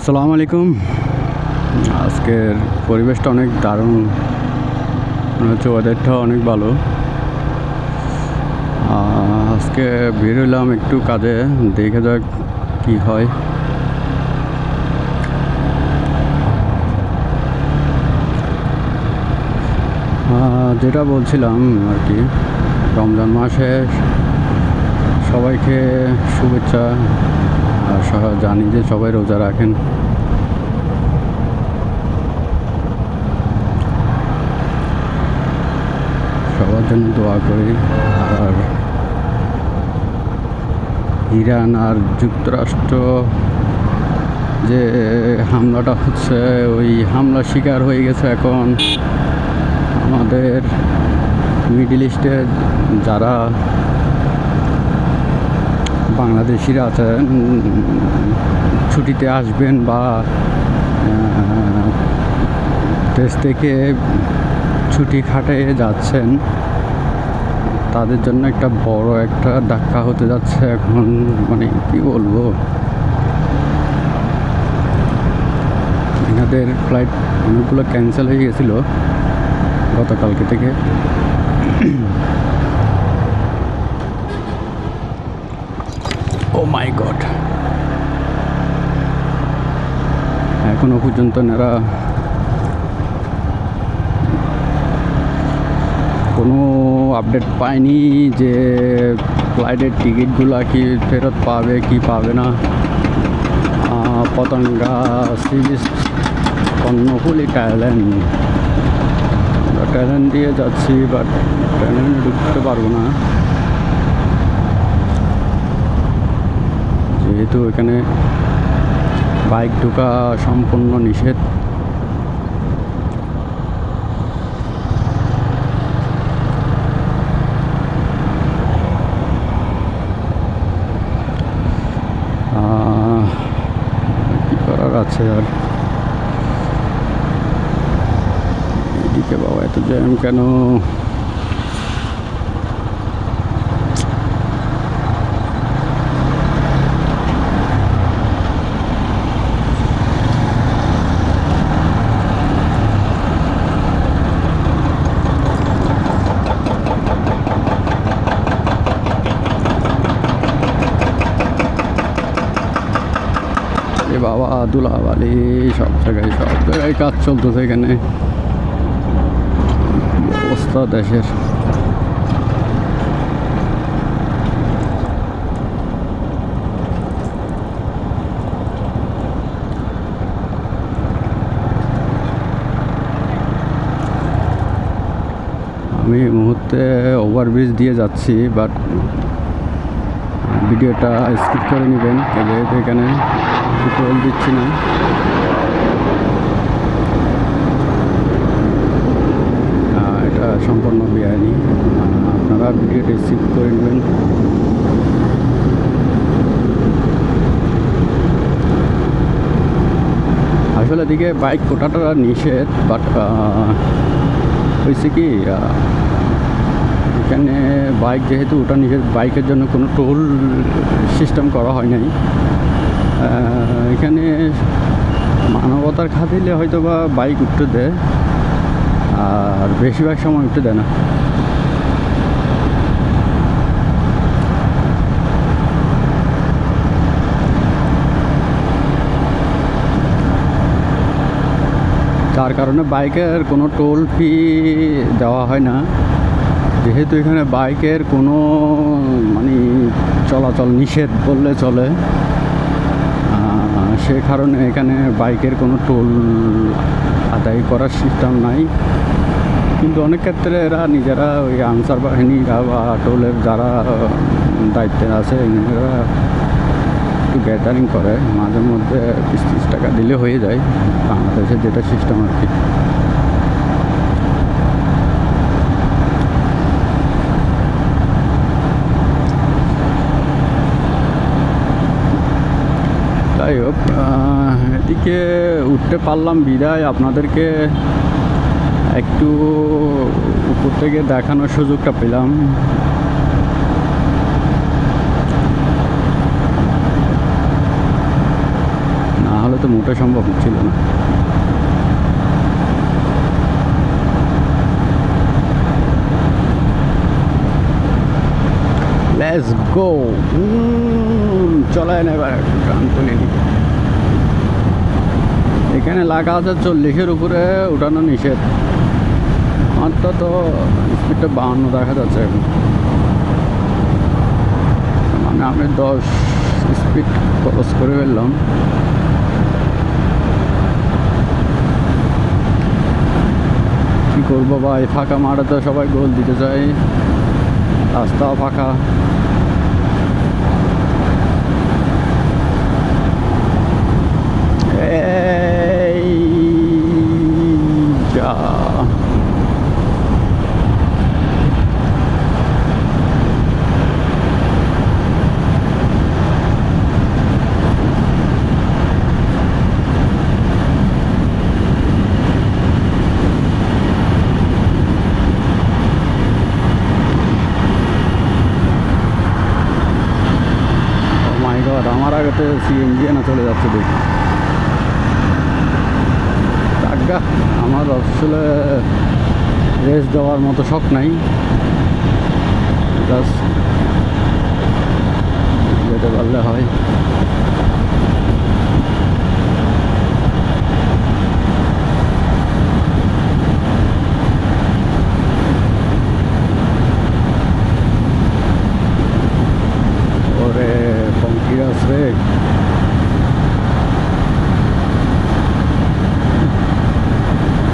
আসসালামু আলাইকুম। আজকের পরিবেশটা অনেক দারুণ, মনে হচ্ছে ওয়েদারটাও অনেক ভালো। আজকে বের হইলাম একটু কাজে, দেখে যাক কি হয়। যেটা বলছিলাম আর কি, রমজান মাসে সবাইকে শুভেচ্ছা। জানি যে সবাই রোজা রাখেন। সবার জন্য দোয়া করি। আর ইরান আর যুক্তরাষ্ট্র যে হামলাটা হচ্ছে, ওই হামলার শিকার হয়ে গেছে এখন আমাদের মিডল ইস্টের যারা বাংলাদেশিরা আছেন, ছুটিতে আসবেন বা দেশ থেকে ছুটি খাটিয়ে যাচ্ছেন, তাদের জন্য একটা বড় একটা ধাক্কা হতে যাচ্ছে এখন। মানে কি বলবো, এনাদের ফ্লাইট অনেকগুলো ক্যান্সেল হয়ে গেছিলো গতকালকে থেকে। ও মাই গড, এখনো পর্যন্ত এনারা কোনো আপডেট পায়নি যে ফ্লাইটের টিকিটগুলো কি ফেরত পাবে কি পাবে না। Patenga sea beach Karnaphuli Thailand, আমরা থাইল্যান্ড দিয়ে যাচ্ছি, বাট থাইল্যান্ডে ঢুকতে পারবো না যেহেতু এখানে বাইক ঢোকা সম্পূর্ণ নিষেধ। কি করার আছে আর। এদিকে বাবা এত জ্যাম কেন? বাবা দুলাবালি, সব জায়গায় কাজ চলতেছে এখানে। অবস্থা দেশের। আমি এই মুহূর্তে ওভারব্রিজ দিয়ে যাচ্ছি, বাট ভিডিওটা স্কিপ করে নেবেন যেহেতু এখানে টোল দিচ্ছি না। এটা সম্পূর্ণ বেআইনি, আপনারা ভিডিওটা স্কিপ করে নেবেন। আসলে এদিকে বাইক ওঠাটা নিষেধ, বাট হয়েছে কি, এখানে বাইক যেহেতু ওটা নিষেধ, বাইকের জন্য কোনো টোল সিস্টেম করা হয় নাই। এখানে মানবতার খাতিরে হয়তো বা বাইক উঠতে দেয়, আর বেশিরভাগ সময় উঠতে দেয় না। যার কারণে বাইকের কোনো টোল ফি দেওয়া হয় না, যেহেতু এখানে বাইকের কোনো মানে চলাচল নিষেধ বললে চলে। সে কারণে এখানে বাইকের কোনো টোল আদায় করার সিস্টেম নাই। কিন্তু অনেক ক্ষেত্রে এরা নিজেরা ওই আনসার বাহিনীরা বা টোলের যারা দায়িত্বে আছে, এরা একটু গ্যাদারিং করে, মাঝে মধ্যে 30 টাকা দিলে হয়ে যায় বাংলাদেশের যেটা সিস্টেম আর কি। যাই হোক, এদিকে উঠতে পারলাম বিদায় আপনাদেরকে একটু উপর থেকে দেখানোর সুযোগটা পেলাম। তো মোটে সম্ভব ছিল না। Let's go. চলেন এবার একটু গান তুলে নিই। এখানে লাগা আছে 40-এর উপরে উঠানো নিষেধ, অন্তত স্পিডটা 52 দেখা যাচ্ছে এখন। মানে আমি 10 স্পিড ক্রস করে ফেললাম। কি করবো ভাই, ফাঁকা মাঠে তো সবাই গোল দিতে চাই, রাস্তাও ফাঁকা। এই যা, আমার আগেতে সিএনজি না চলে যাচ্ছে দেখি। টাকা আমার আসলে রেস দেওয়ার মতো শখ নাই, জাস্ট যেতে পারলে হয়।